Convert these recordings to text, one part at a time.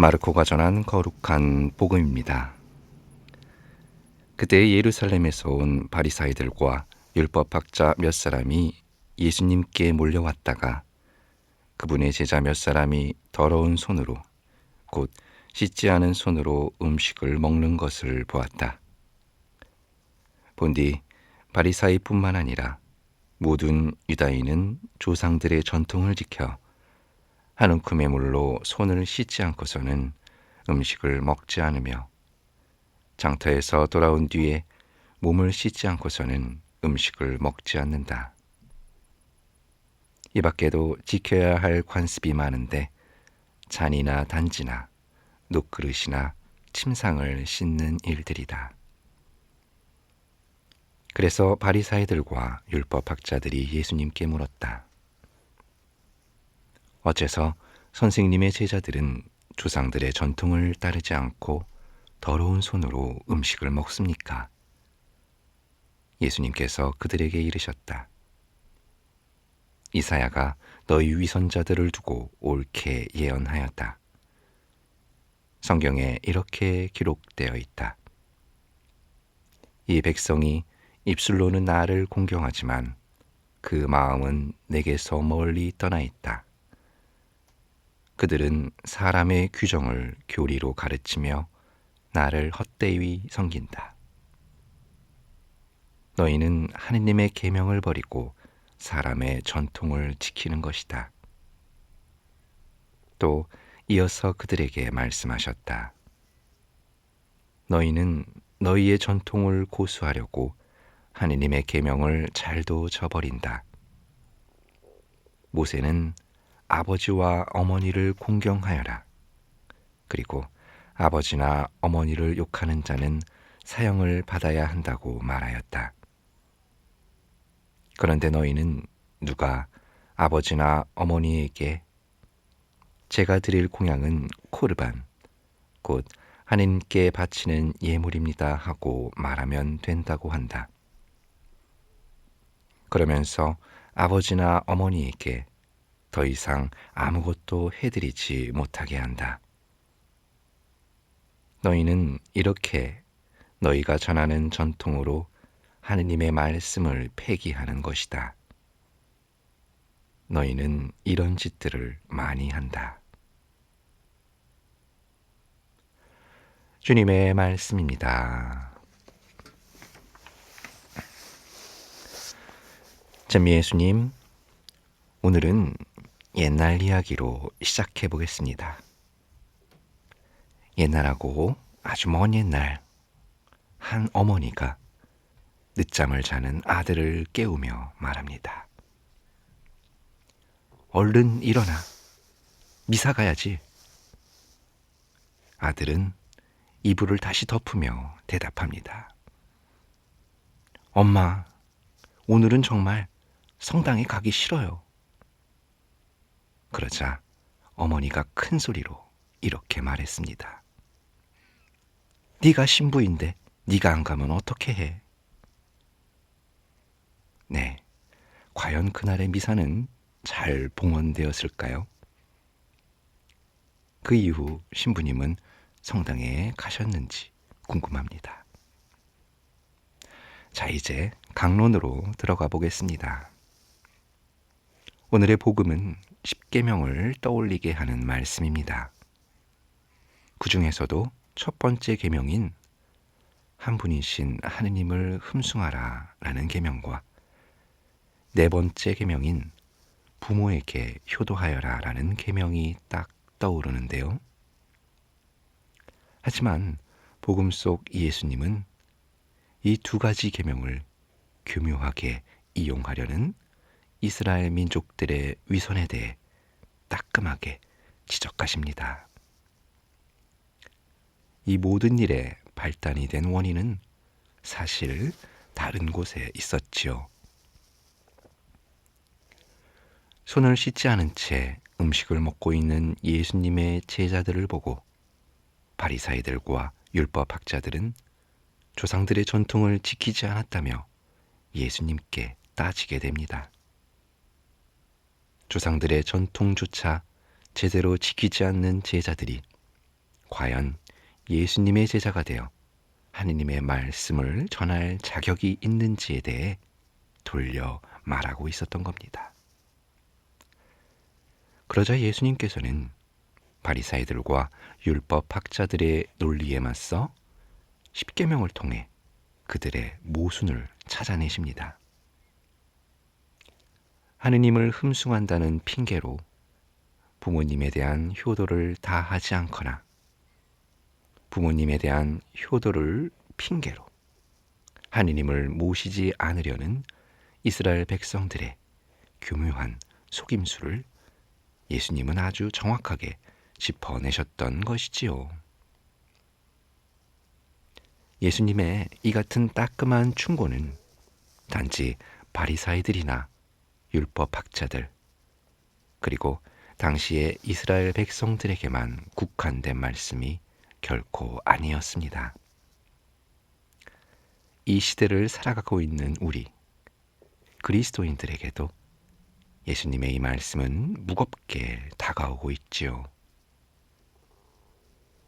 마르코가 전한 거룩한 복음입니다. 그때 예루살렘에서 온 바리사이들과 율법학자 몇 사람이 예수님께 몰려왔다가 그분의 제자 몇 사람이 더러운 손으로, 곧 씻지 않은 손으로 음식을 먹는 것을 보았다. 본디 바리사이뿐만 아니라 모든 유다인은 조상들의 전통을 지켜 한 움큼의 물로 손을 씻지 않고서는 음식을 먹지 않으며 장터에서 돌아온 뒤에 몸을 씻지 않고서는 음식을 먹지 않는다. 이 밖에도 지켜야 할 관습이 많은데 잔이나 단지나 녹그릇이나 침상을 씻는 일들이다. 그래서 바리사이들과 율법학자들이 예수님께 물었다. 어째서 선생님의 제자들은 조상들의 전통을 따르지 않고 더러운 손으로 음식을 먹습니까? 예수님께서 그들에게 이르셨다. 이사야가 너희 위선자들을 두고 옳게 예언하였다. 성경에 이렇게 기록되어 있다. 이 백성이 입술로는 나를 공경하지만 그 마음은 내게서 멀리 떠나 있다. 그들은 사람의 규정을 교리로 가르치며 나를 헛되이 섬긴다. 너희는 하느님의 계명을 버리고 사람의 전통을 지키는 것이다. 또 이어서 그들에게 말씀하셨다. 너희는 너희의 전통을 고수하려고 하느님의 계명을 잘도 저버린다. 모세는 아버지와 어머니를 공경하여라. 그리고 아버지나 어머니를 욕하는 자는 사형을 받아야 한다고 말하였다. 그런데 너희는 누가 아버지나 어머니에게 제가 드릴 공양은 코르반, 곧 하나님께 바치는 예물입니다 하고 말하면 된다고 한다. 그러면서 아버지나 어머니에게 더 이상 아무것도 해드리지 못하게 한다. 너희는 이렇게 너희가 전하는 전통으로 하느님의 말씀을 폐기하는 것이다. 너희는 이런 짓들을 많이 한다. 주님의 말씀입니다. 참 예수님, 오늘은 옛날 이야기로 시작해 보겠습니다. 옛날하고 아주 먼 옛날, 한 어머니가 늦잠을 자는 아들을 깨우며 말합니다. 얼른 일어나, 미사 가야지. 아들은 이불을 다시 덮으며 대답합니다. 엄마, 오늘은 정말 성당에 가기 싫어요. 그러자 어머니가 큰 소리로 이렇게 말했습니다. 네가 신부인데 네가 안 가면 어떻게 해? 네, 과연 그날의 미사는 잘 봉헌되었을까요? 그 이후 신부님은 성당에 가셨는지 궁금합니다. 자, 이제 강론으로 들어가 보겠습니다. 오늘의 복음은 십계명을 떠올리게 하는 말씀입니다. 그 중에서도 첫 번째 계명인 한 분이신 하느님을 흠숭하라 라는 계명과 네 번째 계명인 부모에게 효도하여라 라는 계명이 딱 떠오르는데요. 하지만 복음 속 예수님은 이 두 가지 계명을 교묘하게 이용하려는 이스라엘 민족들의 위선에 대해 따끔하게 지적하십니다. 이 모든 일에 발단이 된 원인은 사실 다른 곳에 있었지요. 손을 씻지 않은 채 음식을 먹고 있는 예수님의 제자들을 보고 바리사이들과 율법학자들은 조상들의 전통을 지키지 않았다며 예수님께 따지게 됩니다. 조상들의 전통조차 제대로 지키지 않는 제자들이 과연 예수님의 제자가 되어 하느님의 말씀을 전할 자격이 있는지에 대해 돌려 말하고 있었던 겁니다. 그러자 예수님께서는 바리사이들과 율법 학자들의 논리에 맞서 십계명을 통해 그들의 모순을 찾아내십니다. 하느님을 흠숭한다는 핑계로 부모님에 대한 효도를 다하지 않거나 부모님에 대한 효도를 핑계로 하느님을 모시지 않으려는 이스라엘 백성들의 교묘한 속임수를 예수님은 아주 정확하게 짚어내셨던 것이지요. 예수님의 이 같은 따끔한 충고는 단지 바리사이들이나 율법 학자들 그리고 당시의 이스라엘 백성들에게만 국한된 말씀이 결코 아니었습니다. 이 시대를 살아가고 있는 우리 그리스도인들에게도 예수님의 이 말씀은 무겁게 다가오고 있지요.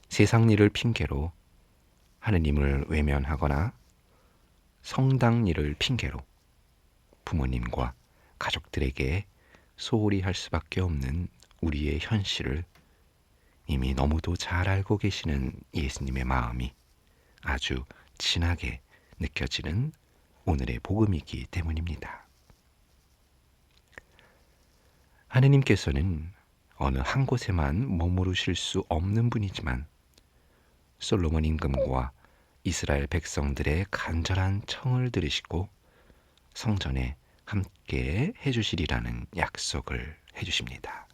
세상 일을 핑계로 하느님을 외면하거나 성당 일을 핑계로 부모님과 가족들에게 소홀히 할 수밖에 없는 우리의 현실을 이미 너무도 잘 알고 계시는 예수님의 마음이 아주 진하게 느껴지는 오늘의 복음이기 때문입니다. 하느님께서는 어느 한 곳에만 머무르실 수 없는 분이지만 솔로몬 임금과 이스라엘 백성들의 간절한 청을 들으시고 성전에 함께 해주시리라는 약속을 해주십니다.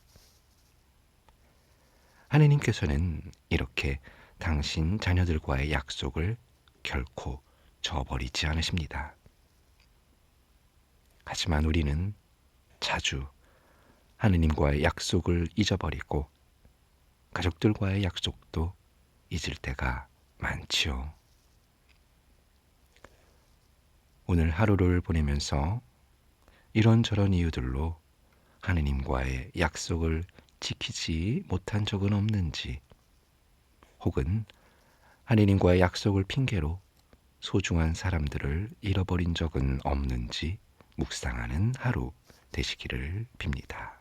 하느님께서는 이렇게 당신 자녀들과의 약속을 결코 저버리지 않으십니다. 하지만 우리는 자주 하느님과의 약속을 잊어버리고 가족들과의 약속도 잊을 때가 많지요. 오늘 하루를 보내면서 이런저런 이유들로 하느님과의 약속을 지키지 못한 적은 없는지, 혹은 하느님과의 약속을 핑계로 소중한 사람들을 잃어버린 적은 없는지 묵상하는 하루 되시기를 빕니다.